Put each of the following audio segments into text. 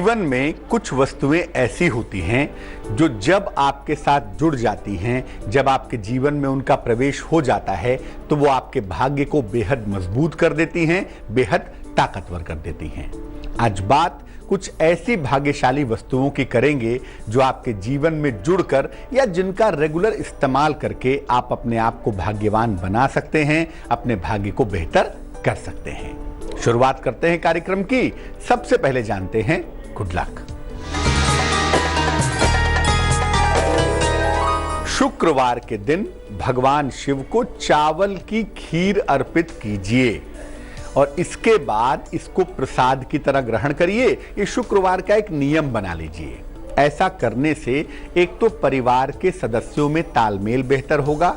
जीवन में कुछ वस्तुएं ऐसी होती हैं जो जब आपके साथ जुड़ जाती हैं, जब आपके जीवन में उनका प्रवेश हो जाता है तो वो आपके भाग्य को बेहद मजबूत कर देती हैं, बेहद ताकतवर कर देती हैं। आज बात कुछ ऐसी भाग्यशाली वस्तुओं की करेंगे जो आपके जीवन में जुड़कर या जिनका रेगुलर इस्तेमाल करके आप अपने आप को भाग्यवान बना सकते हैं, अपने भाग्य को बेहतर कर सकते हैं। शुरुआत करते हैं कार्यक्रम की। सबसे पहले जानते हैं गुड लक। शुक्रवार के दिन भगवान शिव को चावल की खीर अर्पित कीजिए और इसके बाद इसको प्रसाद की तरह ग्रहण करिए। ये शुक्रवार का एक नियम बना लीजिए। ऐसा करने से एक तो परिवार के सदस्यों में तालमेल बेहतर होगा,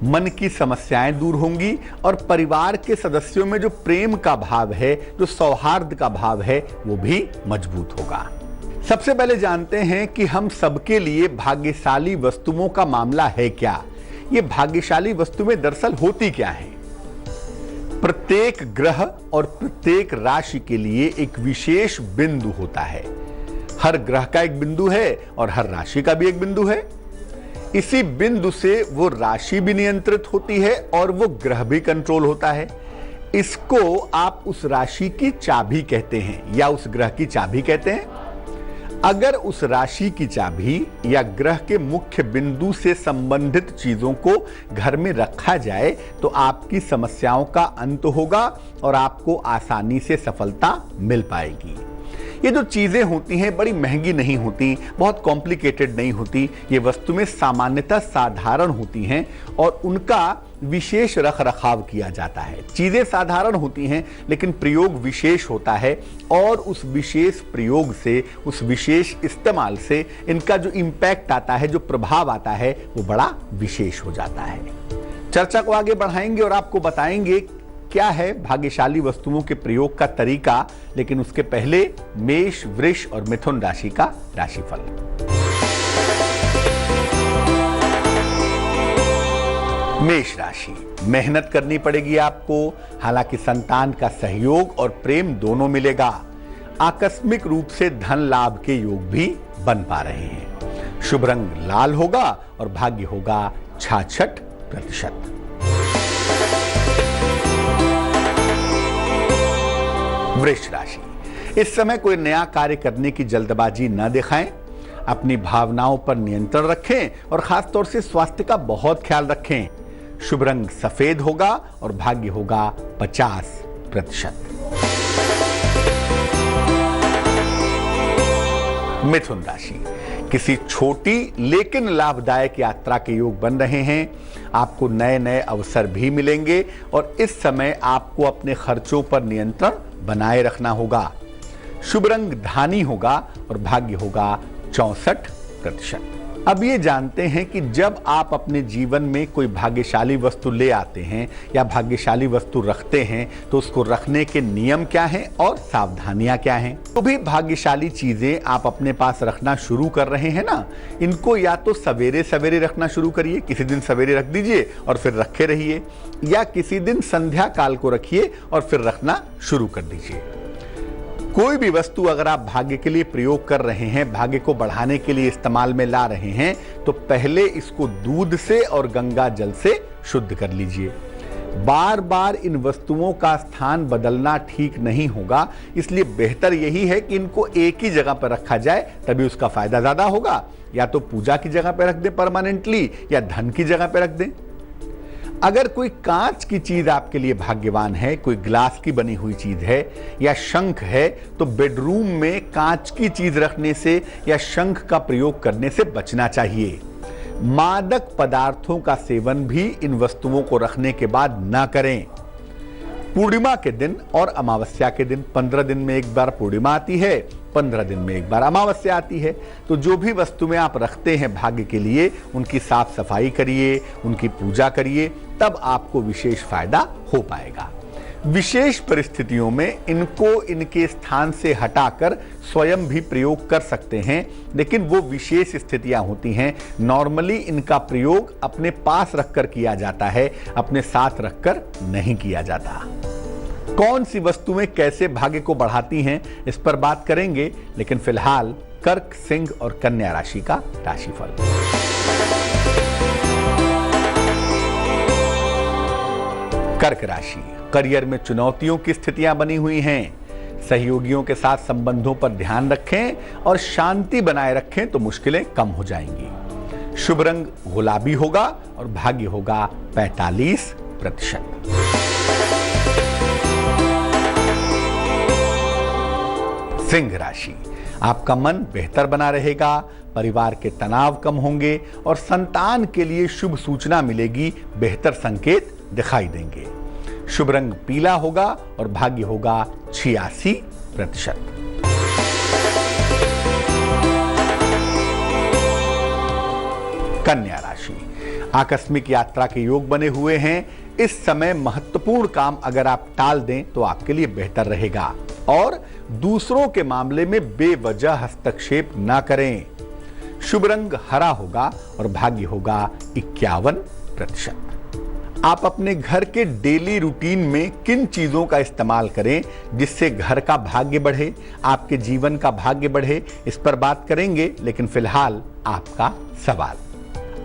मन की समस्याएं दूर होंगी और परिवार के सदस्यों में जो प्रेम का भाव है, जो सौहार्द का भाव है, वो भी मजबूत होगा। सबसे पहले जानते हैं कि हम सबके लिए भाग्यशाली वस्तुओं का मामला है क्या। ये भाग्यशाली वस्तुएं दरअसल होती क्या हैं? प्रत्येक ग्रह और प्रत्येक राशि के लिए एक विशेष बिंदु होता है। हर ग्रह का एक बिंदु है और हर राशि का भी एक बिंदु है। इसी बिंदु से वो राशि भी नियंत्रित होती है और वो ग्रह भी कंट्रोल होता है। इसको आप उस राशि की चाबी कहते हैं या उस ग्रह की चाबी कहते हैं। अगर उस राशि की चाबी या ग्रह के मुख्य बिंदु से संबंधित चीजों को घर में रखा जाए तो आपकी समस्याओं का अंत होगा और आपको आसानी से सफलता मिल पाएगी। ये जो चीजें होती हैं बड़ी महंगी नहीं होती, बहुत कॉम्प्लिकेटेड नहीं होती। ये वस्तुएं सामान्यतः साधारण होती हैं और उनका विशेष रख रखाव किया जाता है। चीजें साधारण होती हैं लेकिन प्रयोग विशेष होता है और उस विशेष प्रयोग से, उस विशेष इस्तेमाल से इनका जो इम्पैक्ट आता है, जो प्रभाव आता है, वो बड़ा विशेष हो जाता है। चर्चा को आगे बढ़ाएंगे और आपको बताएंगे क्या है भाग्यशाली वस्तुओं के प्रयोग का तरीका। लेकिन उसके पहले मेष, वृष और मिथुन राशि का राशिफल। मेष राशि, मेहनत करनी पड़ेगी आपको, हालांकि संतान का सहयोग और प्रेम दोनों मिलेगा। आकस्मिक रूप से धन लाभ के योग भी बन पा रहे हैं। शुभ रंग लाल होगा और भाग्य होगा 66%। वृष राशि, इस समय कोई नया कार्य करने की जल्दबाजी न दिखाएं। अपनी भावनाओं पर नियंत्रण रखें और खासतौर से स्वास्थ्य का बहुत ख्याल रखें। शुभ रंग सफेद होगा और भाग्य होगा 50%। मिथुन राशि, किसी छोटी लेकिन लाभदायक यात्रा के योग बन रहे हैं। आपको नए नए अवसर भी मिलेंगे और इस समय आपको अपने खर्चों पर नियंत्रण बनाए रखना होगा। शुभ रंग धानी होगा और भाग्य होगा 64%। अब ये जानते हैं कि जब आप अपने जीवन में कोई भाग्यशाली वस्तु ले आते हैं या भाग्यशाली वस्तु रखते हैं तो उसको रखने के नियम क्या हैं और सावधानियां क्या हैं। तो भी भाग्यशाली चीजें आप अपने पास रखना शुरू कर रहे हैं ना, इनको या तो सवेरे सवेरे रखना शुरू करिए, किसी दिन सवेरे रख दीजिए और फिर रखे रहिए, या किसी दिन संध्या काल को रखिए और फिर रखना शुरू कर दीजिए। कोई भी वस्तु अगर आप भाग्य के लिए प्रयोग कर रहे हैं, भाग्य को बढ़ाने के लिए इस्तेमाल में ला रहे हैं, तो पहले इसको दूध से और गंगा जल से शुद्ध कर लीजिए। बार बार इन वस्तुओं का स्थान बदलना ठीक नहीं होगा, इसलिए बेहतर यही है कि इनको एक ही जगह पर रखा जाए, तभी उसका फायदा ज्यादा होगा। या तो पूजा की जगह पर रख दें परमानेंटली, या धन की जगह पर रख दें। अगर कोई कांच की चीज आपके लिए भाग्यवान है, कोई ग्लास की बनी हुई चीज है या शंख है, तो बेडरूम में कांच की चीज रखने से या शंख का प्रयोग करने से बचना चाहिए। मादक पदार्थों का सेवन भी इन वस्तुओं को रखने के बाद ना करें। पूर्णिमा के दिन और अमावस्या के दिन, 15 दिन में एक बार पूर्णिमा आती है, 15 दिन में एक बार अमावस्या आती है, तो जो भी वस्तुएं आप रखते हैं भाग्य के लिए, उनकी साफ सफाई करिए, उनकी पूजा करिए, तब आपको विशेष फायदा हो पाएगा। विशेष परिस्थितियों में इनको इनके स्थान से हटाकर स्वयं भी प्रयोग कर सकते हैं, लेकिन वो विशेष स्थितियां होती हैं। नॉर्मली इनका प्रयोग अपने पास रखकर किया जाता है, अपने साथ रखकर नहीं किया जाता। कौन सी वस्तुएं कैसे भाग्य को बढ़ाती हैं, इस पर बात करेंगे, लेकिन फिलहाल कर्क, सिंह और कन्या राशि का राशिफल। कर्क राशि, करियर में चुनौतियों की स्थितियां बनी हुई हैं। सहयोगियों के साथ संबंधों पर ध्यान रखें और शांति बनाए रखें तो मुश्किलें कम हो जाएंगी। शुभ रंग गुलाबी होगा और भाग्य होगा 45%। सिंह राशि, आपका मन बेहतर बना रहेगा, परिवार के तनाव कम होंगे और संतान के लिए शुभ सूचना मिलेगी, बेहतर संकेत दिखाई देंगे। शुभ रंग पीला होगा और भाग्य होगा 86%। कन्या राशि, आकस्मिक यात्रा के योग बने हुए हैं। इस समय महत्वपूर्ण काम अगर आप टाल दें तो आपके लिए बेहतर रहेगा और दूसरों के मामले में बेवजह हस्तक्षेप ना करें। शुभ रंग हरा होगा और भाग्य होगा 51%। आप अपने घर के डेली रूटीन में किन चीजों का इस्तेमाल करें जिससे घर का भाग्य बढ़े, आपके जीवन का भाग्य बढ़े, इस पर बात करेंगे, लेकिन फिलहाल आपका सवाल।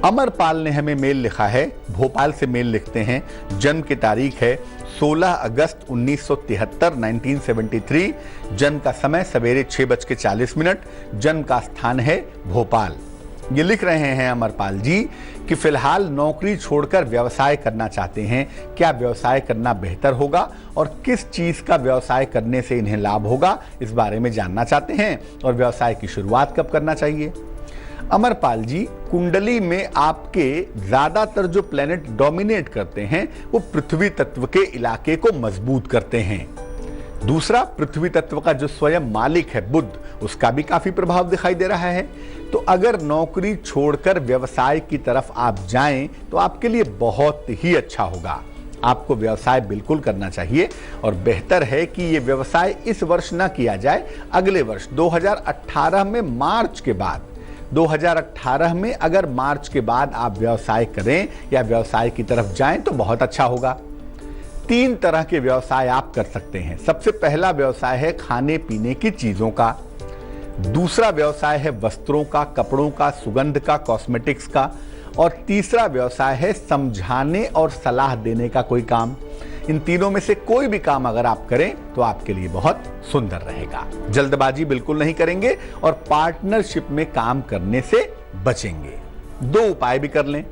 अमरपाल ने हमें मेल लिखा है, भोपाल से मेल लिखते हैं। जन्म की तारीख है 16 अगस्त 1973 1973। जन्म का समय सवेरे 6:40, जन्म का स्थान है भोपाल। ये लिख रहे हैं अमरपाल जी कि फिलहाल नौकरी छोड़कर व्यवसाय करना चाहते हैं। क्या व्यवसाय करना बेहतर होगा और किस चीज का व्यवसाय करने से इन्हें लाभ होगा, इस बारे में जानना चाहते हैं। और व्यवसाय की शुरुआत कब करना चाहिए। अमरपाल जी, कुंडली में आपके ज्यादातर जो प्लेनेट डोमिनेट करते हैं वो पृथ्वी तत्व के इलाके को मजबूत करते हैं। दूसरा, पृथ्वी तत्व का जो स्वयं मालिक है बुध, उसका भी काफी प्रभाव दिखाई दे रहा है। तो अगर नौकरी छोड़कर व्यवसाय की तरफ आप जाएं तो आपके लिए बहुत ही अच्छा होगा। आपको व्यवसाय बिल्कुल करना चाहिए और बेहतर है कि ये व्यवसाय इस वर्ष ना किया जाए, अगले वर्ष 2018 में मार्च के बाद, 2018 में अगर मार्च के बाद आप व्यवसाय करें या व्यवसाय की तरफ जाएं तो बहुत अच्छा होगा। 3 तरह के व्यवसाय आप कर सकते हैं। सबसे पहला व्यवसाय है खाने पीने की चीजों का। दूसरा व्यवसाय है वस्त्रों का, कपड़ों का, सुगंध का, कॉस्मेटिक्स का। और तीसरा व्यवसाय है समझाने और सलाह देने का कोई काम। इन तीनों में से कोई भी काम अगर आप करें तो आपके लिए बहुत सुंदर रहेगा। जल्दबाजी बिल्कुल नहीं करेंगे और पार्टनरशिप में काम करने से बचेंगे। 2 उपाय भी कर लें।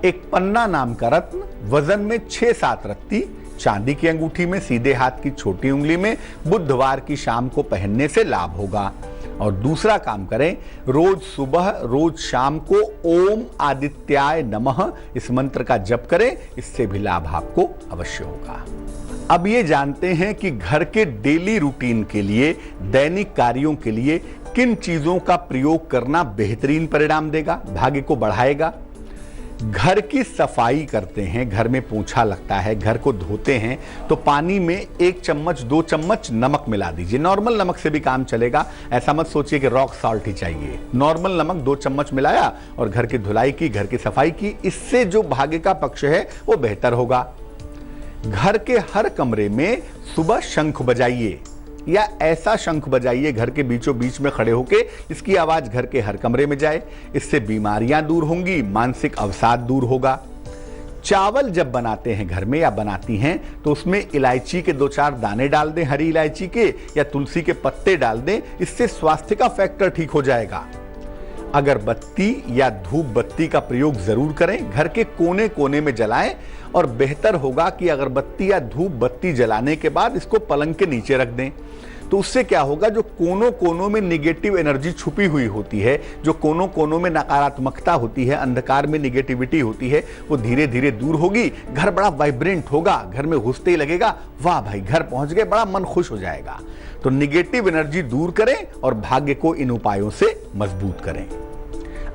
एक पन्ना नाम का रत्न, वजन में 6-7 रत्ती, चांदी की अंगूठी में, सीधे हाथ की छोटी उंगली में, बुधवार की शाम को पहनने से लाभ होगा। और दूसरा काम करें, रोज सुबह रोज शाम को ओम आदित्याय नमः इस मंत्र का जप करें, इससे भी लाभ आपको अवश्य होगा। अब ये जानते हैं कि घर के डेली रूटीन के लिए, दैनिक कार्यों के लिए किन चीजों का प्रयोग करना बेहतरीन परिणाम देगा, भाग्य को बढ़ाएगा। घर की सफाई करते हैं, घर में पोंछा लगता है, घर को धोते हैं तो पानी में 1 चम्मच 2 चम्मच नमक मिला दीजिए। नॉर्मल नमक से भी काम चलेगा, ऐसा मत सोचिए कि रॉक सॉल्ट ही चाहिए। नॉर्मल नमक 2 चम्मच मिलाया और घर की धुलाई की, घर की सफाई की, इससे जो भाग्य का पक्ष है वो बेहतर होगा। घर के हर कमरे में सुबह शंख बजाइए या ऐसा शंख बजाइए घर के बीचों बीच में खड़े होके, इसकी आवाज घर के हर कमरे में जाए। इससे बीमारियां दूर होंगी, मानसिक अवसाद दूर होगा। चावल जब बनाते हैं घर में या बनाती हैं तो उसमें इलायची के 2-4 दाने डाल दें, हरी इलायची के, या तुलसी के पत्ते डाल दें, इससे स्वास्थ्य का फैक्टर ठीक हो जाएगा। अगरबत्ती या धूप बत्ती का प्रयोग जरूर करें, घर के कोने कोने में जलाएं और बेहतर होगा कि अगरबत्ती या धूप बत्ती जलाने के बाद इसको पलंग के नीचे रख दें। तो उससे क्या होगा, जो कोनों कोनों में निगेटिव एनर्जी छुपी हुई होती है, जो कोनों कोनों में नकारात्मकता होती है, अंधकार में निगेटिविटी होती है, वो धीरे धीरे दूर होगी। घर बड़ा वाइब्रेंट होगा, घर में घुसते ही लगेगा वाह भाई घर पहुंच गए, बड़ा मन खुश हो जाएगा। तो निगेटिव एनर्जी दूर करें और भाग्य को इन उपायों से मजबूत करें।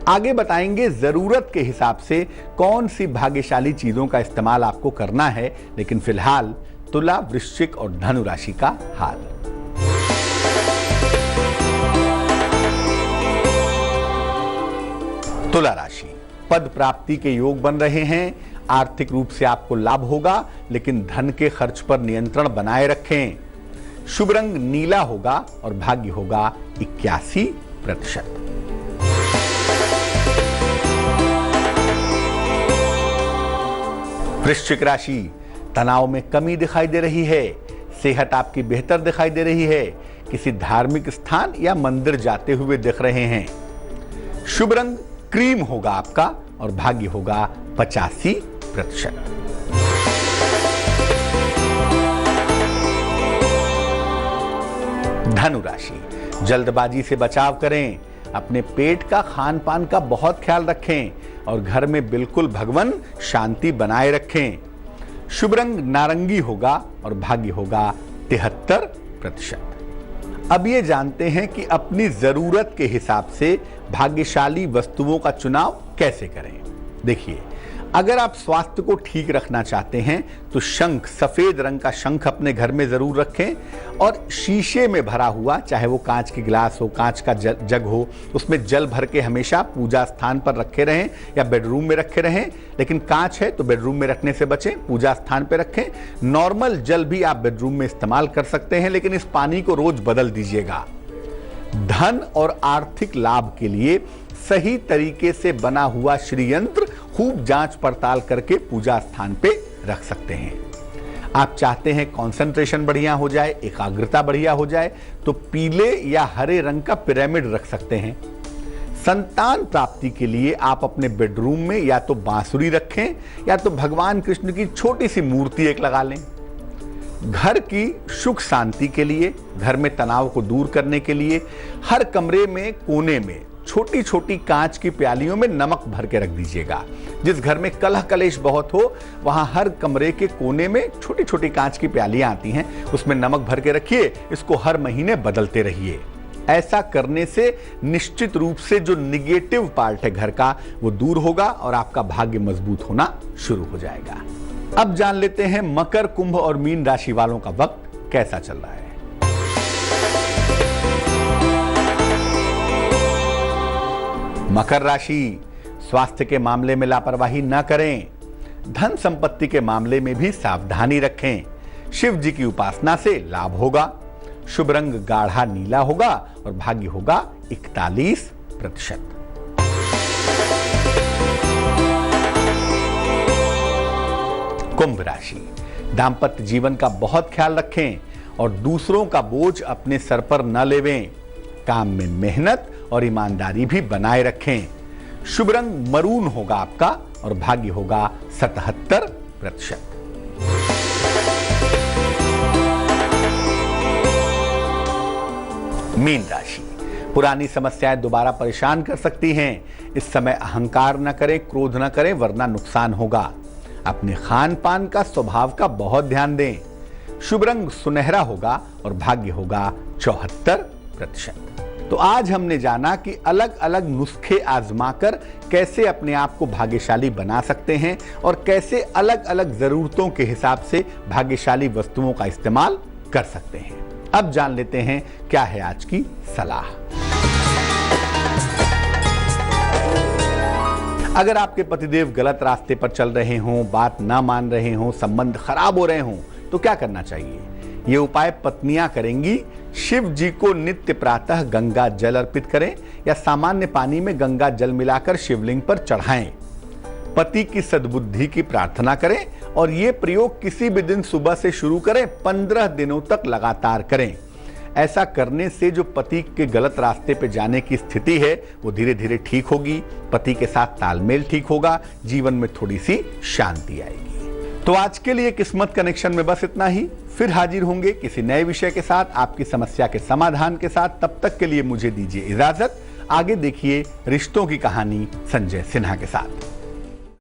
आगे बताएंगे जरूरत के हिसाब से कौन सी भाग्यशाली चीजों का इस्तेमाल आपको करना है, लेकिन फिलहाल तुला, वृश्चिक और धनु राशि का हाल। तुला राशि, पद प्राप्ति के योग बन रहे हैं। आर्थिक रूप से आपको लाभ होगा, लेकिन धन के खर्च पर नियंत्रण बनाए रखें। शुभ रंग नीला होगा और भाग्य होगा 81%। वृश्चिक राशि, तनाव में कमी दिखाई दे रही है, सेहत आपकी बेहतर दिखाई दे रही है, किसी धार्मिक स्थान या मंदिर जाते हुए दिख रहे हैं। शुभ रंग क्रीम होगा आपका और भाग्य होगा 85%। धनु राशि, जल्दबाजी से बचाव करें, अपने पेट का खान पान का बहुत ख्याल रखें और घर में बिल्कुल भगवन शांति बनाए रखें। शुभ रंग नारंगी होगा और भाग्य होगा 73%। अब ये जानते हैं कि अपनी जरूरत के हिसाब से भाग्यशाली वस्तुओं का चुनाव कैसे करें। देखिए, अगर आप स्वास्थ्य को ठीक रखना चाहते हैं तो शंख, सफेद रंग का शंख अपने घर में जरूर रखें और शीशे में भरा हुआ, चाहे वो कांच की गिलास हो, कांच का जग हो, उसमें जल भर के हमेशा पूजा स्थान पर रखे रहें या बेडरूम में रखे रहें। लेकिन कांच है तो बेडरूम में रखने से बचें, पूजा स्थान पर रखें। नॉर्मल जल भी आप बेडरूम में इस्तेमाल कर सकते हैं, लेकिन इस पानी को रोज बदल दीजिएगा। धन और आर्थिक लाभ के लिए सही तरीके से बना हुआ श्री यंत्र खूब जांच पड़ताल करके पूजा स्थान पे रख सकते हैं। आप चाहते हैं कंसंट्रेशन बढ़िया हो जाए, एकाग्रता बढ़िया हो जाए, तो पीले या हरे रंग का पिरामिड रख सकते हैं। संतान प्राप्ति के लिए आप अपने बेडरूम में या तो बांसुरी रखें या तो भगवान कृष्ण की छोटी सी मूर्ति एक लगा लें। घर की सुख शांति के लिए, घर में तनाव को दूर करने के लिए हर कमरे में कोने में छोटी छोटी कांच की प्यालियों में नमक भर के रख दीजिएगा। जिस घर में कलह कलेश बहुत हो, वहां हर कमरे के कोने में छोटी छोटी कांच की प्यालियां आती हैं, उसमें नमक भर के रखिए। इसको हर महीने बदलते रहिए। ऐसा करने से निश्चित रूप से जो निगेटिव पार्ट है घर का, वो दूर होगा और आपका भाग्य मजबूत होना शुरू हो जाएगा। अब जान लेते हैं मकर, कुंभ और मीन राशि वालों का वक्त कैसा चल रहा है। मकर राशि, स्वास्थ्य के मामले में लापरवाही न करें, धन संपत्ति के मामले में भी सावधानी रखें। शिव जी की उपासना से लाभ होगा। शुभ रंग गाढ़ा नीला होगा और भाग्य होगा 41%। कुंभ राशि, दाम्पत्य जीवन का बहुत ख्याल रखें और दूसरों का बोझ अपने सर पर न लेवें। काम में मेहनत और ईमानदारी भी बनाए रखें। शुभ रंग मरून होगा आपका और भाग्य होगा 77%। मीन राशि, पुरानी समस्याएं दोबारा परेशान कर सकती हैं। इस समय अहंकार न करें, क्रोध न करें, वरना नुकसान होगा। अपने खान पान का, स्वभाव का बहुत ध्यान दें। शुभ रंग सुनहरा होगा और भाग्य होगा 74%। तो आज हमने जाना कि अलग अलग नुस्खे आजमाकर कैसे अपने आप को भाग्यशाली बना सकते हैं और कैसे अलग अलग जरूरतों के हिसाब से भाग्यशाली वस्तुओं का इस्तेमाल कर सकते हैं। अब जान लेते हैं क्या है आज की सलाह। अगर आपके पतिदेव गलत रास्ते पर चल रहे हों, बात ना मान रहे हों, संबंध खराब हो रहे हों, तो क्या करना चाहिए? ये उपाय पत्नियां करेंगी। शिव जी को नित्य प्रातः गंगा जल अर्पित करें या सामान्य पानी में गंगा जल मिलाकर शिवलिंग पर चढ़ाएं। पति की सद्बुद्धि की प्रार्थना करें और ये प्रयोग किसी भी दिन सुबह से शुरू करें, 15 दिनों तक लगातार करें। ऐसा करने से जो पति के गलत रास्ते पे जाने की स्थिति है वो धीरे धीरे ठीक होगी, पति के साथ तालमेल ठीक होगा, जीवन में थोड़ी सी शांति आएगी। तो आज के लिए किस्मत कनेक्शन में बस इतना ही। फिर हाजिर होंगे किसी नए विषय के साथ, आपकी समस्या के समाधान के साथ। तब तक के लिए मुझे दीजिए इजाजत। आगे देखिए रिश्तों की कहानी संजय सिन्हा के साथ।